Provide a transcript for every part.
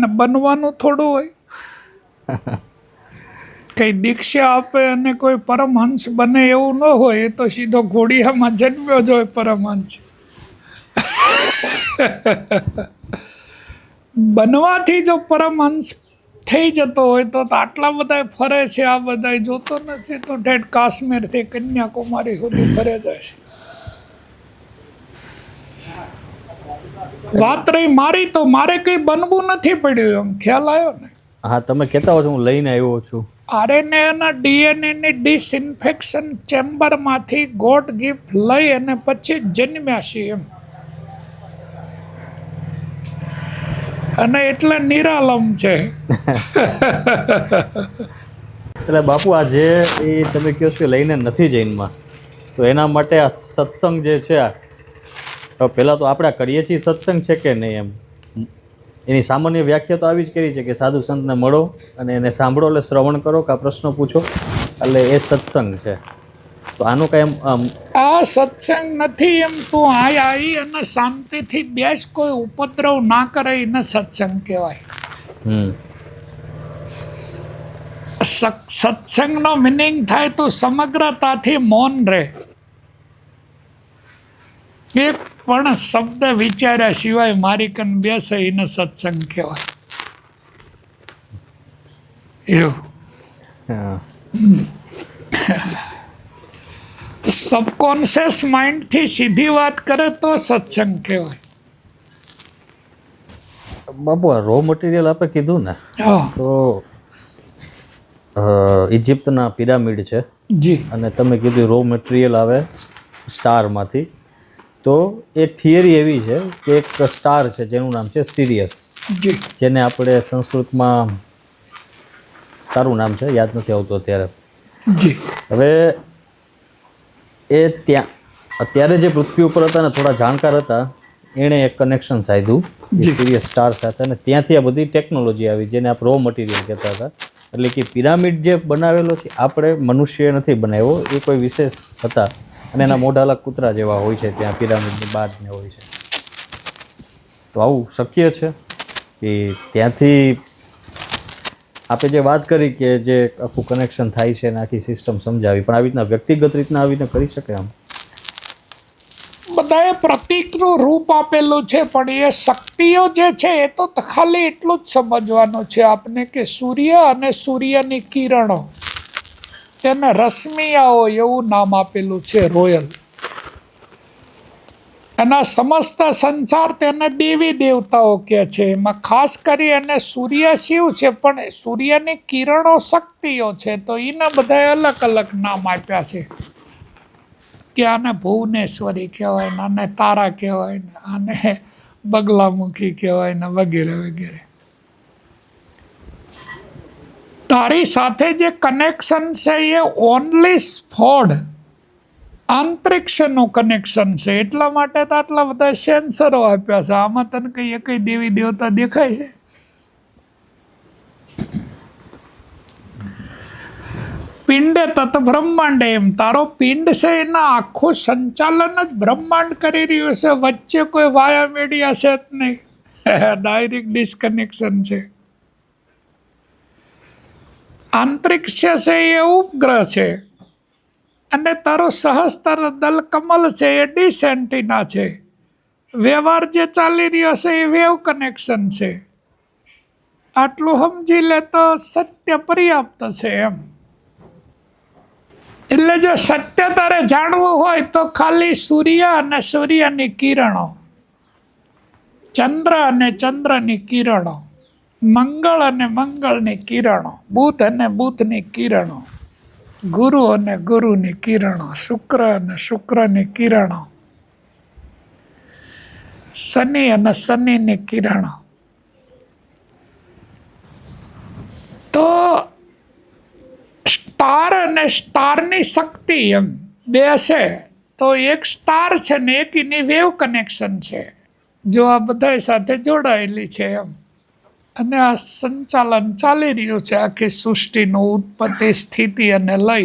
એને બનવાનું થોડું હોય. કઈ દીક્ષા આપે અને કોઈ પરમહંસ બને એવું ન હોય. એ તો સીધો ઘોડિયામાં જન્મ્યો જ હોય પરમહંસ. બનવાથી જો પરમહંસ થઈ જતો હોય તો આટલા બધા ફરે છે. આ બધા જોતો નથી તો ઠેઠ કાશ્મીર થી કન્યાકુમારી સુધી ફરે જાય છે. વાત રહી મારી, તો મારે કઈ બનવું નથી પડ્યું. એમ ખ્યાલ આવ્યો ને? હા, તમે કહેતા હો છો, હું લઈને આવ્યો છું. આરએનએ ના ડીએનએ ની ડિસઇન્ફેક્શન ચેમ્બરમાંથી ગોડ ગિફ્ટ લઈ અને પછી જન્મ્યા છીએ એમ. અને એટલે નિરાલમ છે. એટલે બાપુ, આ જે એ તમે કહો છો લઈને નથી જૈનમાં, તો એના માટે આ સત્સંગ જે છે, આ પહેલાં તો આપણે કરીએ છીએ સત્સંગ છે કે નહીં એમ, એની સામાન્ય વ્યાખ્યા તો આવી જ કરી છે કે સાધુ સંતને મળો અને એને સાંભળો, એટલે શ્રવણ કરો કે પ્રશ્ન પૂછો, એટલે એ સત્સંગ છે. તો આનું કઈ એમ આ સત્સંગ નથી એમ. તું આવી અને શાંતિથી બેસ, કોઈ ઉપદ્રવ ના કરે, એને સત્સંગ કહેવાય. સત્સંગનો મિનિંગ થાય તો સમગ્રતાથી મૌન રહે. એક પણ શબ્દ વિચાર્યા સિવાય મારી કન બેસે, એને સત્સંગ કહેવાય. એવું સબકોન્શિયસ માઇન્ડ થી સીધી વાત કરે તો સત્સંગ કહેવાય. બાપુ, આ રો મટીરિયલ આપણે કીધું ને, તો ઇજિપ્તના પિરામિડ છે જી, અને તમે કીધું રો મટીરિયલ આવે સ્ટારમાંથી. તો એક થિયરી એવી છે કે એક સ્ટાર છે જેનું નામ છે સિરિયસ, જેને આપણે સંસ્કૃતમાં સારું નામ છે, યાદ નથી આવતું અત્યારે. હવે એ ત્યાં અત્યારે જે પૃથ્વી ઉપર હતા ને, થોડા જાણકાર હતા, એણે એક કનેક્શન સાધ્યું સિરિયસ સ્ટાર સાથે, અને ત્યાંથી આ બધી ટેકનોલોજી આવી જેને આપણે રો મટીરિયલ કહેતા હતા. એટલે કે પિરામિડ જે બનાવેલો છે, આપણે મનુષ્યએ નથી બનાવ્યો, એ કોઈ વિશેષ હતા, અને એના મોઢાલા કૂતરા જેવા હોય છે ત્યાં પિરામિડની બહાર ને હોય છે. તો આવું શક્ય છે કે ત્યાંથી આપણે જે વાત કરી કે જે આખું કનેક્શન થાય છે ને આખી સિસ્ટમ સમજાવી, પણ આવી રીતના વ્યક્તિગત રીતના આવીને કરી શકે આમ? બધાએ પ્રતીકનું રૂપ આપેલું છે, પણ એ શક્તિઓ જે છે એ તો ખાલી એટલું જ સમજવાનું છે આપને કે સૂર્ય અને સૂર્યની કિરણો, તેને રશ્મિયાઓ એવું નામ આપેલું છે, રોયલ. અને સમસ્ત સંસાર તેને દેવી દેવતાઓ કહે છે. એમાં ખાસ કરી અને સૂર્ય શિવ છે, પણ સૂર્યની કિરણો શક્તિઓ છે, તો એના બધા અલગ અલગ નામ આપ્યા છે. કે આને ભુવનેશ્વરી કહેવાય ને, આને તારા કહેવાય ને, આને બગલામુખી કહેવાય ને, વગેરે વગેરે. તારી સાથે જે કનેક્શન છે એ ઓનલી ફોડ અંતરિક્ષનું કનેક્શન છે. એટલા માટે તો આટલા બધા સેન્સરો આપ્યા છે. આમાં તને કઈ દેવી દેવતા દેખાય છે? પિંડે તત બ્રહ્માંડ, એમ તારો પિંડ છે એના આખું સંચાલન જ બ્રહ્માંડ કરી રહ્યું છે. વચ્ચે કોઈ વાયા મીડિયા છે જ નહીં, ડાયરેક્ટ ડિસ્કનેક્શન છે. અંતરિક્ષ છે એ ઉપગ્રહ છે, અને તારો સહસ્ત્ર દલ કમલ છે એ ડીશ એન્ટીના છે. વ્યવહાર જે ચાલી રહ્યો છે એ વેવ કનેક્શન છે. આટલું સમજી લે તો સત્ય પર્યાપ્ત છે એમ. એટલે જો સત્ય તારે જાણવું હોય તો ખાલી સૂર્ય અને સૂર્યની કિરણો, ચંદ્ર અને ચંદ્રની કિરણો, મંગળ અને મંગળની કિરણો, બુધ અને બુધની કિરણો, ગુરુ અને ગુરુની કિરણો, શુક્ર અને શુક્રની કિરણો, શનિ અને શનિની કિરણો. તો સ્ટાર અને સ્ટારની શક્તિ એમ બે છે. તો એક સ્ટાર છે ને એક એની વેવ કનેક્શન છે, જો આ બધા સાથે જોડાયેલી છે એમ. અને આ સંચાલન ચાલી રહ્યું છે આખી સૃષ્ટિનું, ઉત્પત્તિ, સ્થિતિ અને લય.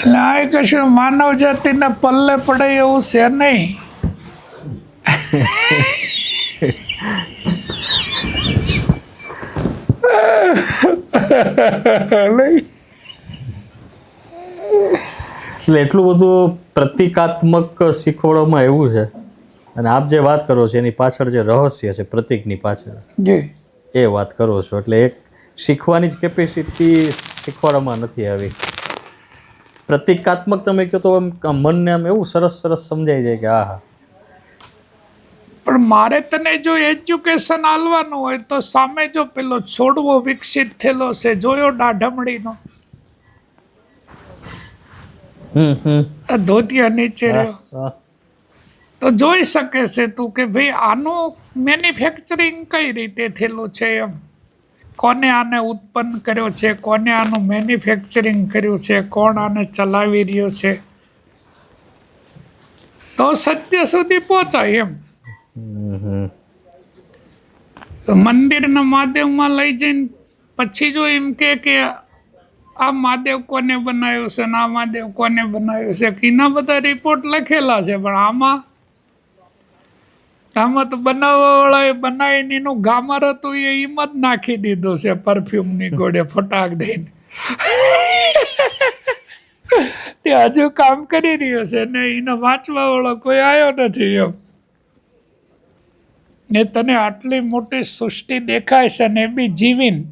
એટલે આ કશું માનવ જાતિને પલ્લે પડે એવું છે નહીં. એટલે એટલું બધું પ્રતિકાત્મક શીખવાડવામાં એવું છે, અને આપ જે વાત કરો છો એની પાછળ જે રહસ્ય છે પ્રતિકની પાછળ જી એ વાત કરો છો, એટલે એક શીખવાની જ કેપેસિટી શીખવાડવામાં નથી આવી. પ્રતિકાત્મક તમે કહો તો આમ મનને આમ એવું સરસ સરસ સમજાઈ જાય કે આ હા. પણ મારે તને જો એજ્યુકેશન આલવાનું હોય તો સામે જો પેલો છોડવો વિકસિત થયેલો છે જોયો દાઢમડીનો આ ધોતિયા નીચે રહ્યો, હા. તો જોઈ શકે છે તું કે ભાઈ આનું મેન્યુફેક્ચરિંગ કઈ રીતે થયેલું છે, એમ કોને આને ઉત્પન્ન કર્યો છે, કોને આનું મેન્યુફેક્ચરિંગ કર્યું છે, કોણ આને ચલાવી રહ્યો છે, તો સત્ય સુધી પહોંચાય એમ. તો મંદિરના મહાદેવમાં લઈ જઈને પછી જો એમ કે આ મહાદેવ કોને બનાવ્યું છે ને આ મહાદેવ કોને બનાવ્યું છે, એના બધા રિપોર્ટ લખેલા છે, પણ આમાં તો બનાવવા વાળાએ બનાવીને એનું ગામર હતું એ એમ જ નાખી દીધું છે પરફ્યુમની ગોળે ફટાક દઈને. તે હજુ કામ કરી રહ્યો છે ને એને વાંચવા વાળો કોઈ આવ્યો નથી એમ. ને તને આટલી મોટી સૃષ્ટિ દેખાય છે ને એ બી જીવિંત,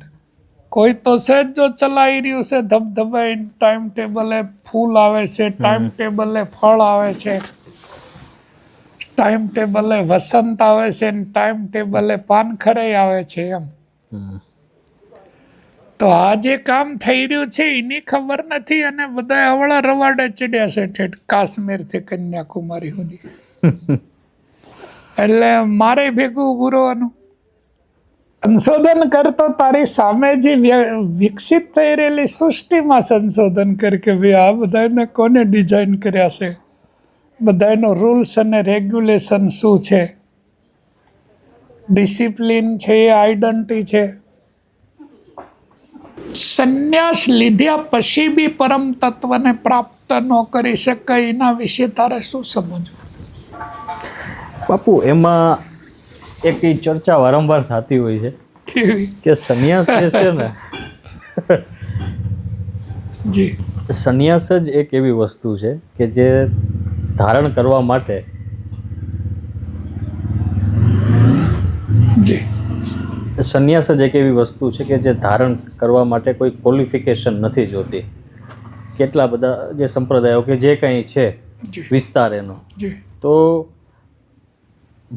કોઈ તો છે જ જો ચલાવી રહ્યું છે ધબધબાઈને, ટાઈમ ટેબલે ફૂલ આવે છે, ટાઈમ ટેબલે ફળ આવે છે, ટાઈમ ટેબલે વસંત આવે છે ને ટાઈમ ટેબલે પાનખરાઈ આવે છે એમ. તો આ જે કામ થઈ રહ્યું છે એની ખબર નથી, અને બધા અવળા રવાડે ચડ્યા છે ઠેઠ કાશ્મીરથી કન્યાકુમારી સુધી. એટલે મારે ભેગું ઉભું સંશોધન કરતો તારી સામે જે વિકસિત થઈ રહેલી સૃષ્ટિમાં સંશોધન કર કે ભાઈ આ બધાને કોને ડિઝાઇન કર્યા છે, બધાનો રૂલ્સ અને રેગ્યુલેશન શું છે, ડિસિપ્લિન છે, આઈડેન્ટિટી છે. સંન્યાસ લીધ્યા પછી બી પરમ તત્વને પ્રાપ્ત ન કરી શકાય, એના વિશે તારે શું સમજવું? બાપુ એમાં એક ચર્ચા વારંવાર થતી હોય છે કે સંન્યાસ જે છે ને, જી સંન્યાસ જ એક એવી વસ્તુ છે કે જે ધારણ કરવા માટે સંન્યાસ જ એક એવી વસ્તુ છે કે જે ધારણ કરવા માટે કોઈ ક્વોલિફિકેશન નથી જોતી. કેટલા બધા જે સંપ્રદાયો કે જે કંઈ છે વિસ્તાર એનો, તો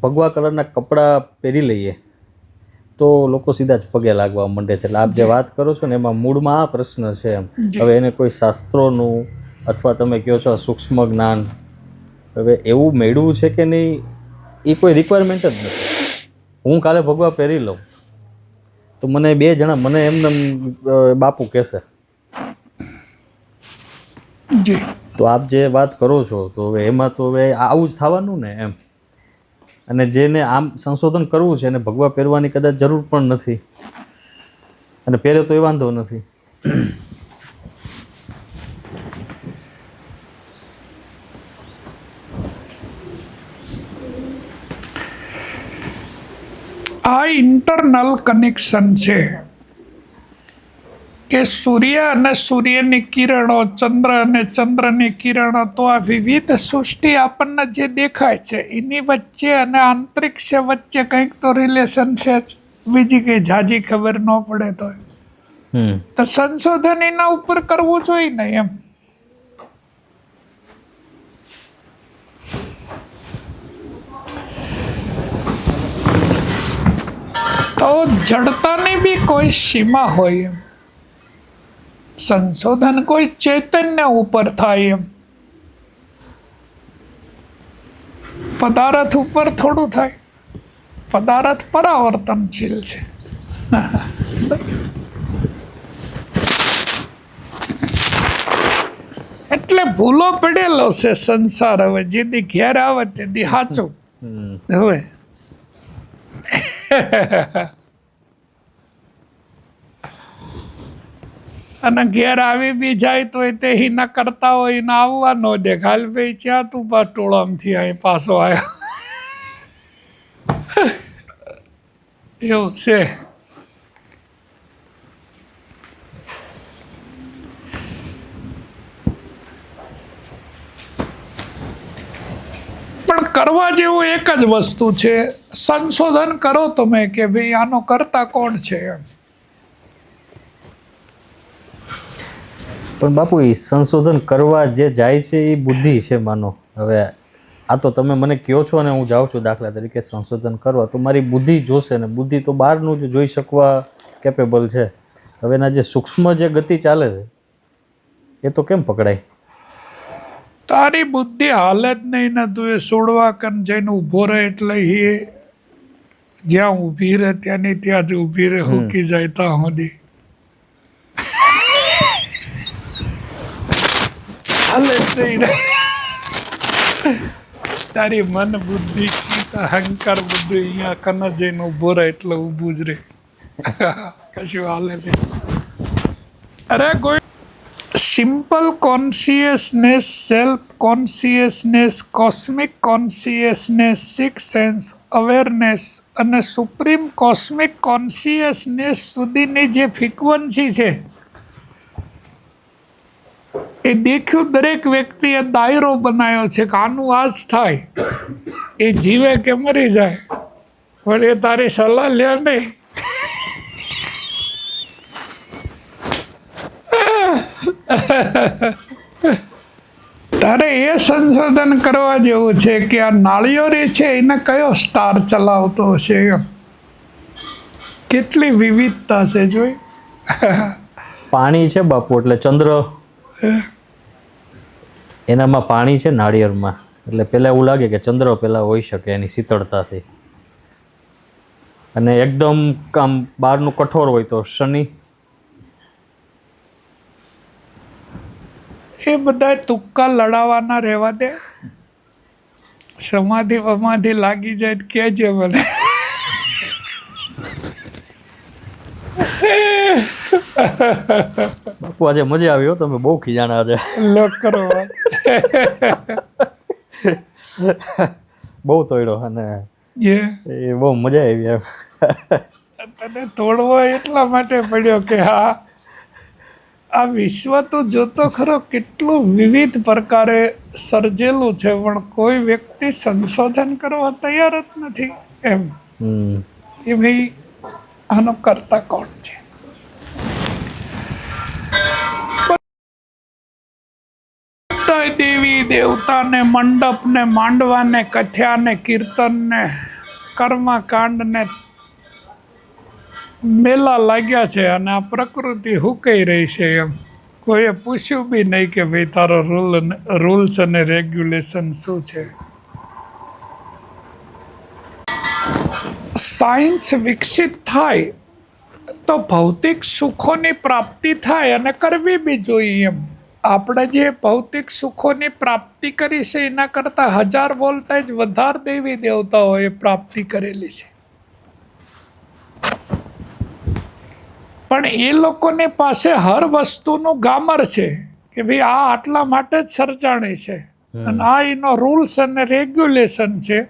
ભગવા કલરના કપડાં પહેરી લઈએ તો લોકો સીધા જ પગે લાગવા માંડે છે. એટલે આપ જે વાત કરો છો ને એમાં મૂળમાં આ પ્રશ્ન છે એમ. હવે એને કોઈ શાસ્ત્રોનું અથવા તમે કહો છો સૂક્ષ્મ જ્ઞાન હવે એવું મેળવું છે કે નહીં એ કોઈ રિક્વાયરમેન્ટ જ નથી. હું કાલે ભગવા પહેરી લઉં તો મને બે જણા મને એમને બાપુ કહેશે. તો આપ જે વાત કરો છો તો હવે એમાં તો હવે આવું જ થવાનું ને એમ. અને જેને આમ સંશોધન કરવું છે એને ભગવા પહેરવાની કદાચ જરૂર પણ નથી, અને પહેરે તો એ વાંધો નથી. આ ઇન્ટરનલ કનેક્શન છે કે સૂર્ય અને સૂર્યની કિરણો, ચંદ્ર અને ચંદ્રની કિરણો, તો આ વિવિધ સૃષ્ટિ આપણને જે દેખાય છે એની વચ્ચે અને આંતરિક્ષ વચ્ચે કંઈક તો રિલેશન છે જ, બીજી કંઈ ઝાઝી ખબર ન પડે તો સંશોધન એના ઉપર કરવું જોઈએ ને એમ. તો જડતાની બી કોઈ સીમા હોય એમ. સંશોધન કોઈ ચૈતન્ય ઉપર થાય એમ, પદાર્થ ઉપર થોડું થાય. પદાર્થ પરાવર્તનશીલ છે. એટલે ભૂલો પડેલો છે સંસાર. હવે જેથી ઘેર આવે તેથી સાચું હવે. અને ઘેર આવી બી જાય તો તે હિના કરતા હોય ને આવવા ન દે. હાલ ભાઈ ક્યાં તું પાસ ટોળામથી અહીં પાછો આવ્યો એવું છે. પણ કરવા જેવું એક જ વસ્તુ છે, સંશોધન કરો તમે કે ભાઈ આનો કરતા કોણ છે એમ. પણ બાપુ એ સંશોધન કરવા જે જાય છે એ બુદ્ધિ છે માનો. હવે આ તો તમે મને કહો છો અને હું જાઉં છું દાખલા તરીકે સંશોધન કરવા, તો મારી બુદ્ધિ જોશે ને બુદ્ધિ તો બહારનું જ જોઈ શકવા કેપેબલ છે. હવે એના જે સૂક્ષ્મ જે ગતિ ચાલે છે એ તો કેમ પકડાય? તારી બુદ્ધિ હાલે જ નહીં ને તું એ છોડવા કન જઈને ઊભો રહે એટલે એ જ્યાં ઊભી રહે ત્યાંની ત્યાં જ ઊભી રહે, હુકી જાય ત્યાં સુધી હાલે જ નહીં ને. તારી મન બુદ્ધિ ચિત્ત અહંકાર બધું અહીંયા કન જઈને ઊભો રહે એટલે ઊભું જ રહે, કશું હાલે નહીં. અરે કોઈ simple consciousness, self consciousness, cosmic consciousness, six sense awareness અને સુપ્રીમ કોસ્મિક કોન્શિયસનેસ સુધીની જે ફ્રીક્વન્સી છે એ દેખ્યું દરેક વ્યક્તિએ દાયરો બનાવ્યો છે કે આનું આ જ થાય, એ જીવે કે મરી જાય, પણ એ તારી સલાહ લે નહીં. તારે એ સંશોધન કરવા જેવું છે કે આ નાળિયેરી છે એને કયો સ્ટાર ચલાવતો છે એમ. કેટલી વિવિધતા છે જોઈ. પાણી છે બાપુ એટલે ચંદ્ર, એનામાં પાણી છે નાળિયેરમાં, એટલે પહેલાં એવું લાગે કે ચંદ્ર પહેલાં હોઈ શકે એની શીતળતાથી, અને એકદમ આમ બહારનું કઠોર હોય તો શનિ. એ બધા તુક્કા લડાવવાના રહેવા દે. સમાધિ બમાધિ લાગી જાય તો કહેજે મને. બાપુ આજે મજા આવી હો, તમે બહુ ખીજાણા આજે. લો કરો બહુ તોડ્યો અને એ બહુ મજા આવી એમ. તને તોડવો એટલા માટે પડ્યો કે હા આ વિશ્વ તો જોતો ખરો કેટલું વિવિધ પ્રકારે સર્જેલું છે, પણ કોઈ વ્યક્તિ સંશોધન કરવા તૈયાર જ નથી એમ કે ભાઈ આનો કરતા કોણ છે. દેવી દેવતાને, મંડપને, માંડવાને, કથ્યાને, કીર્તનને, કર્મકાંડને મેલા લાગ્યા છે અને આ પ્રકૃતિ હુકાઈ રહી છે એમ. કોઈએ પૂછ્યું બી નહીં કે ભાઈ તારો રૂલ્સ અને રેગ્યુલેશન શું છે. સાયન્સ વિકસિત થાય તો ભૌતિક સુખોની પ્રાપ્તિ થાય અને કરવી બી જોઈએ એમ. આપણે જે ભૌતિક સુખોની પ્રાપ્તિ કરી છે એના કરતાં 1000 વોલ્ટેજ વધારે દેવી દેવતાઓએ પ્રાપ્તિ કરેલી છે, પણ એ લોકોની પાસે હર વસ્તુનું ગામર છે કે ભાઈ આ આટલા માટે જ સર્જાણી છે અને આ એનો રૂલ્સ અને રેગ્યુલેશન છે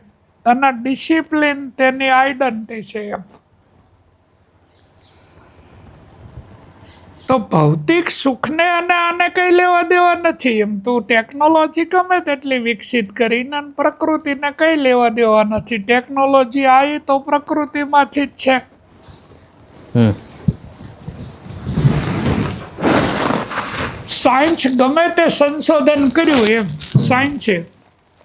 અને ડિસિપ્લિન તેની આઈડેન્ટિટી છે એમ. તો ભૌતિક સુખને અને આને કંઈ લેવા દેવા નથી એમ. તું ટેકનોલોજી ગમે તેટલી વિકસિત કરીને પ્રકૃતિને કંઈ લેવા દેવા નથી. ટેકનોલોજી આવી તો પ્રકૃતિમાંથી જ છે. સાયન્સ ગમે તે સંશોધન કર્યું એમ સાયન્સ છે,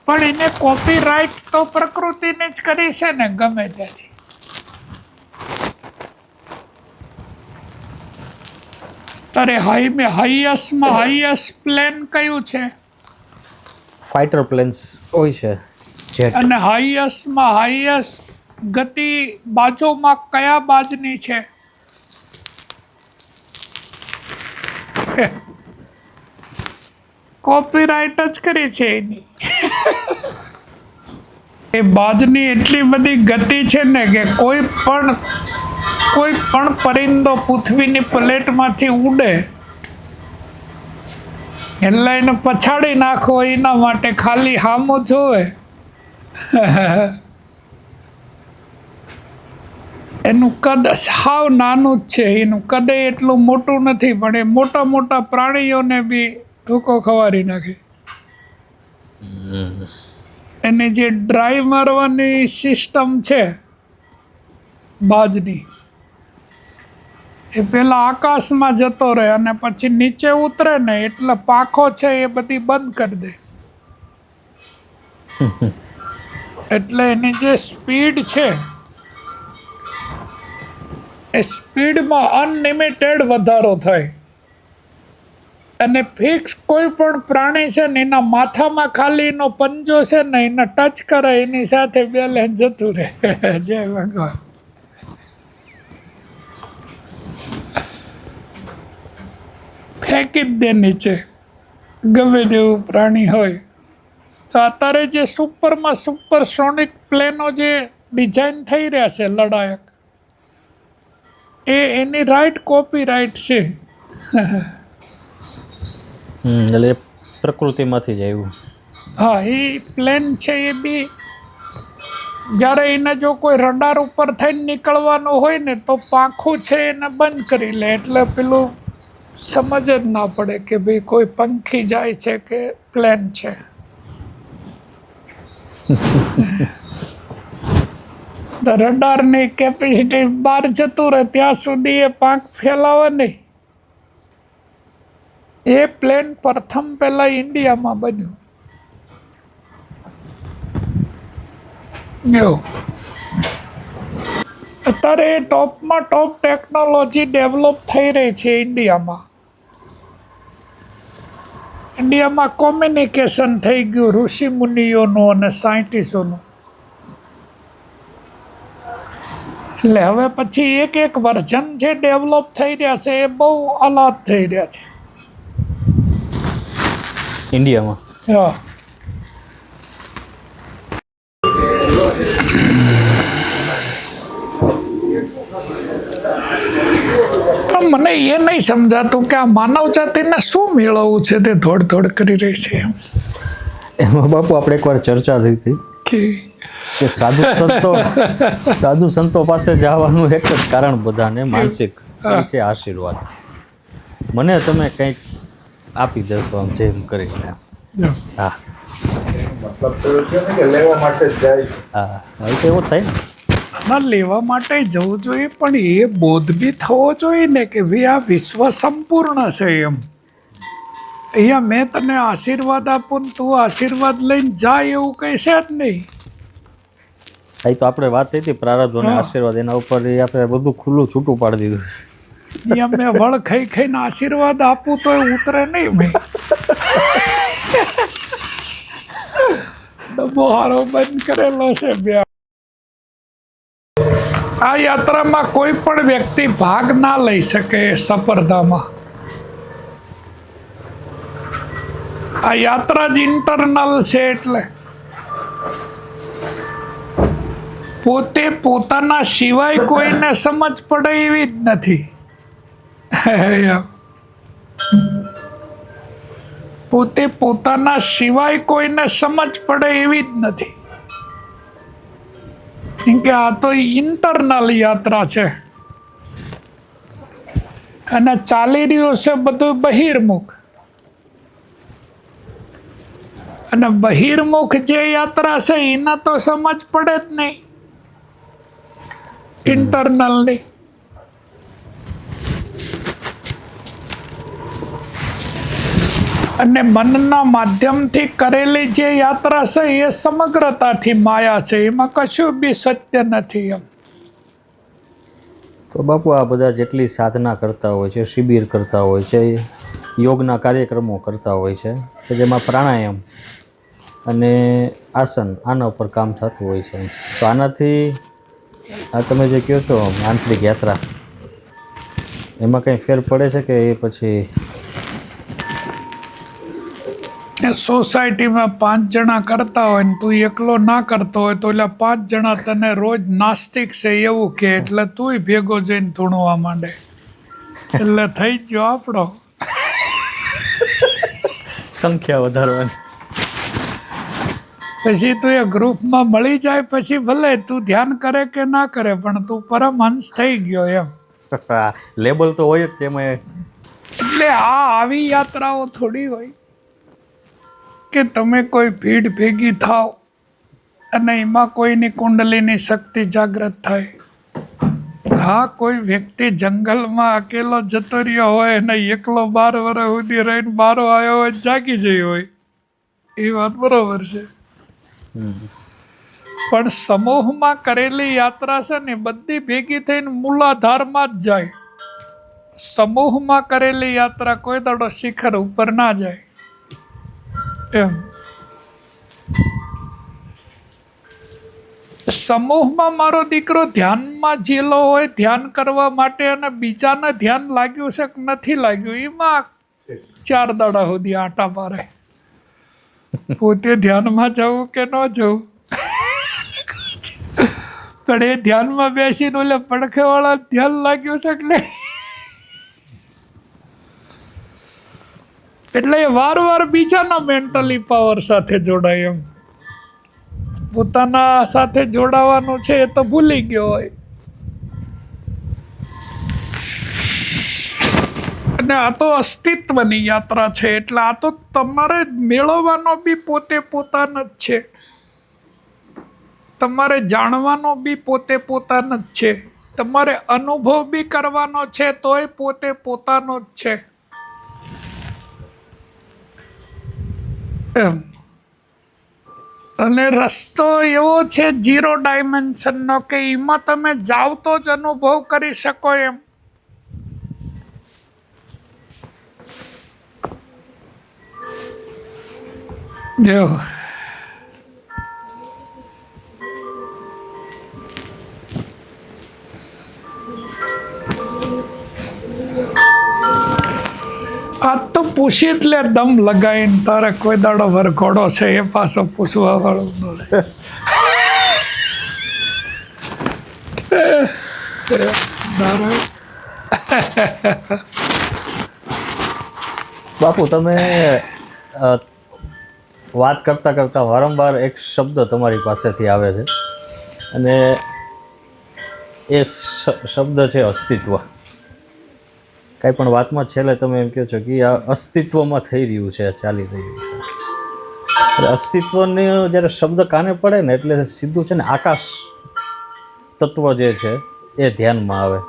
પણ એને કોપીરાઇટ તો પ્રકૃતિને જ કરી છે ને ગમે ત્યાંથી. તારે હાઈએસ્ટમાં હાઈએસ્ટ પ્લેન કયું છે? ફાઇટર પ્લેન્સ હોય છે જેટ. અને હાઈએસ્ટમાં હાઈએસ્ટ ગતિ બાજુમાં કયા બાજની છે? કોપીરાઇટ જ કરી છે એની. એ બાજની એટલી બધી ગતિ છે ને કે કોઈ પણ પરિંદો પૃથ્વીની પ્લેટમાંથી ઉડે એટલે એને પછાડી નાખો એના માટે ખાલી હામું જોવે. એનું કદ સાવ નાનું જ છે, એનું કદ એટલું મોટું નથી, પણ એ મોટા મોટા પ્રાણીઓને બી ધોકો ખવારી નાખે. એની જે ડ્રાઈવ મારવાની સિસ્ટમ છે બાજની, એ પેલા આકાશમાં જતો રહે અને પછી નીચે ઉતરે ને એટલે પાંખો છે એ બધી બંધ કરી દે. એટલે એની જે સ્પીડ છે એ સ્પીડમાં અનલિમિટેડ વધારો થાય. અને ફિક્સ કોઈ પણ પ્રાણી છે ને એના માથામાં ખાલી એનો પંજો છે ને એને ટચ કરે એની સાથે બેલેન્સ જતું રહે. જય ભગવાન. ફેંકી જ દે નીચે ગમે તેવું પ્રાણી હોય. તો અત્યારે જે સુપરમાં સુપરસોનિક પ્લેનો જે ડિઝાઇન થઈ રહ્યા છે લડાયક, એ એની રાઈટ કોપીરાઇટ છે. એટલે પ્રકૃતિમાંથી જ આવ્યું. હા, એ પ્લેન છે એ બી જ્યારે એને જો કોઈ રડાર ઉપર થઈને નીકળવાનું હોય ને તો પાંખું છે એને બંધ કરી લે, એટલે પેલું સમજ જ ના પડે કે ભાઈ કોઈ પંખી જાય છે કે પ્લેન છે. તો રડારની કેપેસિટી બહાર જતું રહે ત્યાં સુધી એ પાંખ ફેલાવે નહીં. એ પ્લેન પ્રથમ પહેલા ઇન્ડિયામાં બન્યું. એવું અત્યારે ટોપમાં ટોપ ટેકનોલોજી ડેવલપ થઈ રહી છે ઇન્ડિયામાં. ઇન્ડિયામાં કોમ્યુનિકેશન થઈ ગયું ઋષિ મુનિઓનું અને સાયન્ટિસ્ટોનું. એટલે હવે પછી એક એક વર્ઝન જે ડેવલપ થઈ રહ્યા છે એ બહુ અલગ થઈ રહ્યા છે ઇન્ડિયામાં. હા, મને એ નહીં સમજાતું કે આ માનવ જાતિને શું મેળવવું છે તે ધોડ કરી રહી છે. એમાં બાપુ આપણે એકવાર ચર્ચા થઈ હતી કે સાધુ સંતો પાસે જવાનું એક જ કારણ બધાને માનસિક છે આશીર્વાદ. મને તમે કંઈક આપી દેશો આમ જેમ કરીને. હા, મતલબ તો એવું છે ને કે લેવા માટે જ જાય. હા, હવે તો એવું થાય ને. ના, લેવા માટે જવું જોઈએ, પણ એ બોધ બી થવો જોઈએ ને કે ભાઈ આ વિશ્વ સંપૂર્ણ છે એમ. અહીંયા મેં તને આશીર્વાદ આપું ને તું આશીર્વાદ લઈને જાય એવું કંઈ છે જ નહીં. અહીં તો આપણે વાત થઈ હતી પ્રારબ્ધોને આશીર્વાદ, એના ઉપર આપણે બધું ખુલ્લું છૂટું પાડી દીધું. અહીંયા મેં વળ ખાઈને આશીર્વાદ આપું તો એ ઉતરે નહીં. મેં ડબ્બો હારો બંધ કરેલો છે બે. આ યાત્રામાં કોઈ પણ વ્યક્તિ ભાગ ના લઈ શકે સ્પર્ધામાં. આ યાત્રા જ ઇન્ટરનલ છે, એટલે પોતે પોતાના સિવાય કોઈને સમજ પડે એવી જ નથી. પોતે પોતાના સિવાય કોઈને સમજ પડે એવી જ નથી, કેમ કે આ તો ઇન્ટરનલ યાત્રા છે અને ચાલી રહ્યું છે બધું બહિર્મુખ. અને બહિર્મુખ જે યાત્રા છે એના તો સમજ પડે જ નહીં ઇન્ટરનલની. અને મનના માધ્યમથી કરેલી જે યાત્રા છે એ સમગ્રતાથી માયા છે, એમાં કશું બી સત્ય નથી એમ. તો બાપુ આ બધા જેટલી સાધના કરતા હોય છે, શિબિર કરતા હોય છે, યોગના કાર્યક્રમો કરતા હોય છે કે જેમાં પ્રાણાયામ અને આસન આના ઉપર કામ થતું હોય છે, તો આનાથી આ તમે જે કહો છો આંતરિક યાત્રા, એમાં કંઈ ફેર પડે છે કે એ પછી સોસાયટીમાં 5 જણા કરતા હોય ને તું એકલો ના કરતો હોય તો એટલે 5 જણા તને રોજ નાસ્તિક છે એવું કે એટલે તુંય ભેગો જઈને ધૂણવા માંડે, એટલે થઈ જ ગયો આપણો. સંખ્યા વધારવાની. પછી તું એ ગ્રુપમાં મળી જાય પછી ભલે તું ધ્યાન કરે કે ના કરે પણ તું પરમહંસ થઈ ગયો એમ. લેબલ તો હોય જ છે એમાં. એટલે આવી યાત્રાઓ થોડી હોય કે તમે કોઈ ભીડ ભેગી થાવ અને એમાં કોઈની કુંડલીની શક્તિ જાગૃત થાય. હા, કોઈ વ્યક્તિ જંગલમાં અકેલો જતો રહ્યો હોય અને એકલો 12 વર્ષ સુધી રહીને બારો આવ્યો હોય જાગી જઈ હોય એ વાત બરોબર છે. પણ સમૂહમાં કરેલી યાત્રા છે ને બધી ભેગી થઈને મૂલાધારમાં જ જાય. સમૂહમાં કરેલી યાત્રા કોઈ દાડો શિખર ઉપર ના જાય એમ. સમૂહમાં મારો દીકરો ધ્યાનમાં જેલો હોય ધ્યાન કરવા માટે અને બીજાને ધ્યાન લાગ્યું છે કે નથી લાગ્યું એમાં 4 દાડા સુધી આટા મારે. પોતે ધ્યાનમાં જવું કે ન જવું પણ એ ધ્યાનમાં બેસીને ઓલે પડખે વાળા ધ્યાન લાગ્યું છે કે નહીં. એટલે એ વાર બીજાના મેન્ટલી પાવર સાથે જોડાય એમ. પોતાના સાથે જોડાવાનું છે એ તો ભૂલી ગયો હોય. અને આ તો અસ્તિત્વની યાત્રા છે એટલે આ તો તમારે મેળવવાનો બી પોતે પોતાનો જ છે, તમારે જાણવાનો બી પોતે પોતાનો જ છે, તમારે અનુભવ બી કરવાનો છે તોય પોતે પોતાનો જ છે એમ. અને રસ્તો એવો છે 0 ડાયમેન્શનનો કે એમાં તમે જાવ તો જ અનુભવ કરી શકો એમ. જો આ તો પૂછી જ લે દમ લગાવીને તારે કોઈ દાડો વરઘોડો છે એ પાછો પૂછવા વાળું મળે. બાપુ તમે વાત કરતા કરતા વારંવાર એક શબ્દ તમારી પાસેથી આવે છે અને એ શબ્દ છે અસ્તિત્વ. કાંઈ પણ વાતમાં છેલ્લે તમે એમ કહો છો કે આ અસ્તિત્વમાં થઈ રહ્યું છે, ચાલી રહ્યું છે. એટલે અસ્તિત્વને જ્યારે શબ્દ કાને પડે ને એટલે સીધું છે ને આકાશ તત્વ જે છે એ ધ્યાનમાં આવે.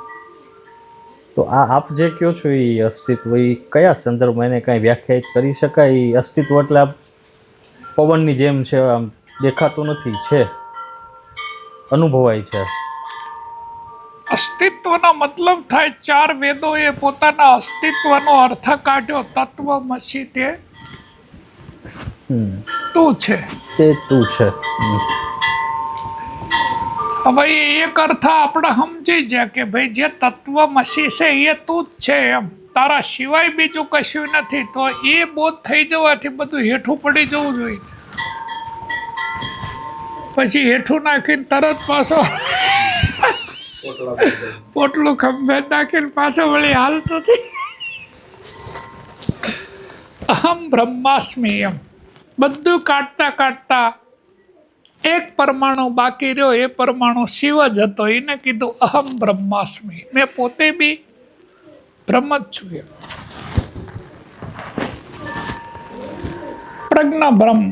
તો આ આપ જે કહો છો એ અસ્તિત્વ એ કયા સંદર્ભમાં એને કાંઈ વ્યાખ્યાયિત કરી શકાય? એ અસ્તિત્વ એટલે આ પવનની જેમ છે, આમ દેખાતું નથી, છે, અનુભવાય છે. અસ્તિત્વનો મતલબ થાય 4 વેદોએ પોતાના અસ્તિત્વનો અર્થ કાઢ્યો. તત્વમસી તે તું છે, તે તું છે. હવે એક અર્થ આપણે સમજી જાય કે ભાઈ જે તત્વમસી છે એ તું જ છે એમ, તારા સિવાય બીજું કશું નથી. તો એ બોધ થઈ જવાથી બધું હેઠું પડી જવું જોઈએ. પછી હેઠું નાખીને તરત પાછો પોટલું ખંભે નાખીને પાછો વળી હાલતો નથી. અહમ બ્રહ્માસ્મિ એમ બધું કાઢતા એક પરમાણુ બાકી રહ્યો, એ પરમાણુ શિવ જ હતો. એને કીધું અહમ બ્રહ્માસ્મિ, મેં પોતે બી બ્રહ્મ જ છું એમ. પ્રજ્ઞા બ્રહ્મ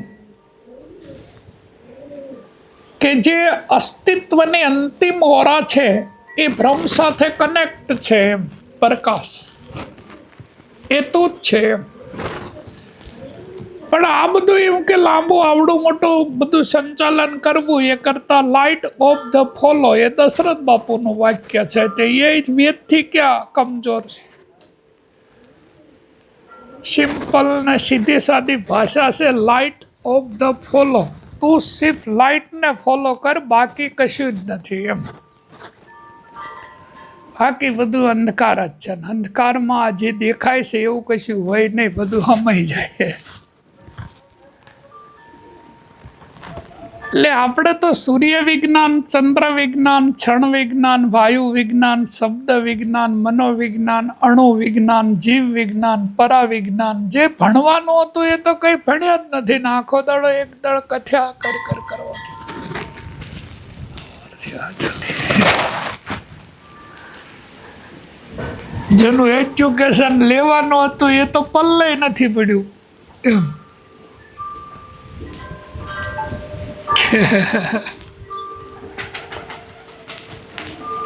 કે જે અસ્તિત્વની અંતિમ ઓરા છે એ બ્રહ્મ સાથે કનેક્ટ છે એમ. પ્રકાશ એ તું જ છે એમ. પણ આ બધું એવું કે લાંબુ આવડું મોટું બધું સંચાલન કરવું એ કરતા લાઇટ ઓફ ધ ફોલો એ દશરથ બાપુનું વાક્ય છે તે એ જ વેદથી ક્યાં કમજોર છે. સિમ્પલ ને સીધી સાદી ભાષા છે લાઇટ ઓફ ધ ફોલો. તું સિર્ફ લાઇટને ફોલો કર, બાકી કશું જ નથી એમ. બાકી બધું અંધકાર જ છે. અંધકારમાં જે દેખાય છે એવું કશું હોય નહીં, બધું હમાઈ જાય. એટલે આપણે તો સૂર્ય વિજ્ઞાન, ચંદ્ર વિજ્ઞાન, ક્ષણ વિજ્ઞાન, વાયુ વિજ્ઞાન, શબ્દ વિજ્ઞાન, મનોવિજ્ઞાન, અણુ વિજ્ઞાન, જીવ વિજ્ઞાન, પરાવિજ્ઞાન જે ભણવાનું હતું એ તો કઈ ભણ્યા જ નથી ને આખો દાડો એક દળ કથ્યા કર કરવાનું. જેનું એજ્યુકેશન લેવાનું હતું એ તો પલ્લે નથી પડ્યું એમ.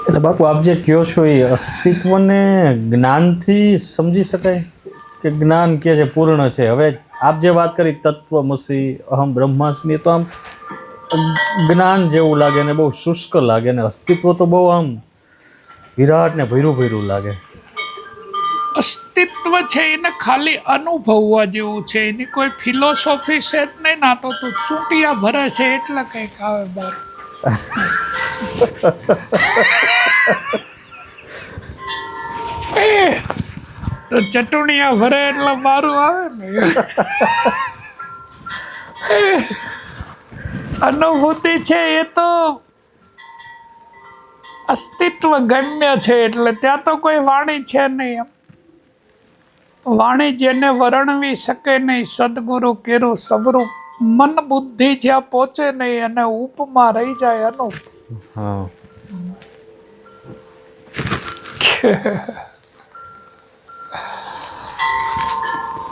એટલે બાપુ આપ જે કહો છો એ અસ્તિત્વને જ્ઞાનથી સમજી શકાય કે જ્ઞાન કે છે પૂર્ણ છે? હવે આપ જે વાત કરી તત્વમસી, અહમ બ્રહ્માસ્મિ, તો આમ જ્ઞાન જેવું લાગે ને બહુ શુષ્ક લાગે ને અસ્તિત્વ તો બહુ આમ વિરાટ ને ભૈરું ભૈરું લાગે. અસ્તિત્વ છે એને ખાલી અનુભવવા જેવું છે, એની કોઈ ફિલોસોફી છે જ નહીં. ના તો તું ચૂંટિયા ભરે છે એટલે કંઈક આવે બાર. તો ચટુણિયા ભરે એટલે મારું આવે ને. અનુભૂતિ છે એ તો અસ્તિત્વ ગમ્ય છે એટલે ત્યાં તો કોઈ વાણી છે નહીં એમ. વાણી જેને વર્ણવી શકે નહીં, સદગુરુ કેરું સબરું, મન બુદ્ધિ જ્યાં પહોંચે નહીં અને ઉપમા રહી જાય અનુપ. હા,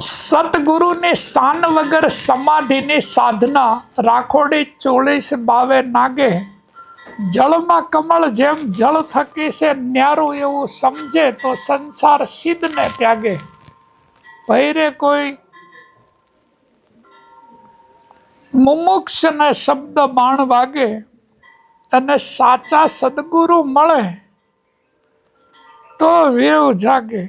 સદગુરુની શાન વગર સમાધિની સાધના, રાખોડી 40 બાવે નાગે, જળમાં કમળ જેમ જળ થકી છે ન્યારું એવું સમજે તો સંસાર સિદ્ધને ત્યાગે. ભૈરે કોઈ મુમુક્ષને શબ્દ બાણ વાગે અને સાચા સદગુરુ મળે તો વેવ જાગે.